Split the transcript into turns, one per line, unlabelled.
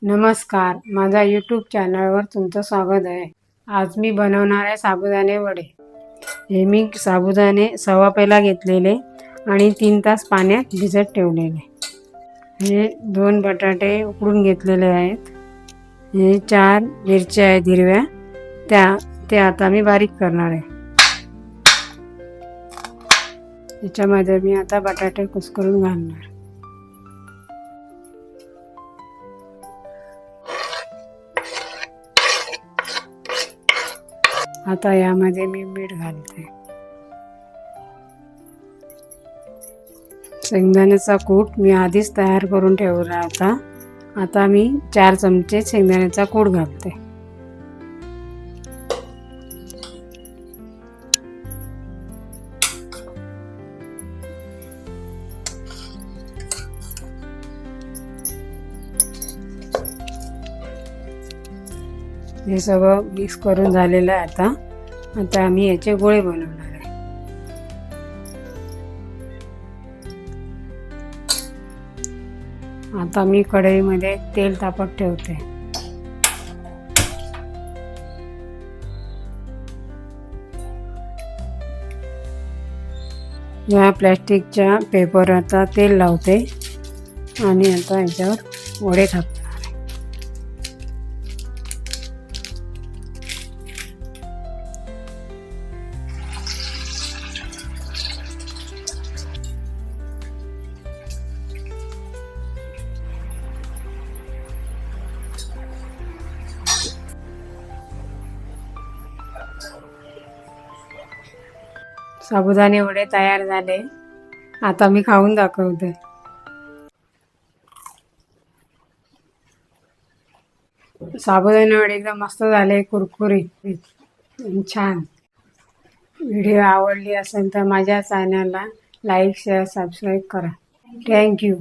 नमस्कार, माझा यूट्यूब चॅनलवर तुमचं स्वागत आहे. आज मी बनवणार आहे साबुदाणे वडे. हे मी साबुदाणे सव्वा पेला घेतलेले आणि 3 तास पाण्यात भिजत ठेवलेले. हे 2 बटाटे उकडून घेतलेले आहेत. हे 4 मिरच्या आहेत हिरव्या, ते आता मी बारीक करणार आहे. याच्यामध्ये मी आता बटाटे कुस्करून घालणार. आता यामध्ये मी मीठ घालते. शेंगदाण्याचा कूट मी आधीच तयार करून ठेवला होता. आता मी 4 चमचे शेंगदाण्याचा कूट घालते. हे सगळं मिक्स करून झालेलं आहे. आता आम्ही याचे गोळे बनवणार आहे. आता मी कढईमध्ये तेल तापत ठेवते. या प्लॅस्टिकच्या पेपर आता तेल लावते आणि आता याच्यावर वडे थापते. साबुदाणे वडे तयार झाले. आता मी खाऊन दाखवते. साबुदाणे वडे एकदम मस्त झाले, कुरकुरीत, छान. व्हिडिओ आवडली असेल तर माझ्या चॅनलला लाईक, शेअर, सबस्क्राईब करा. थँक्यू.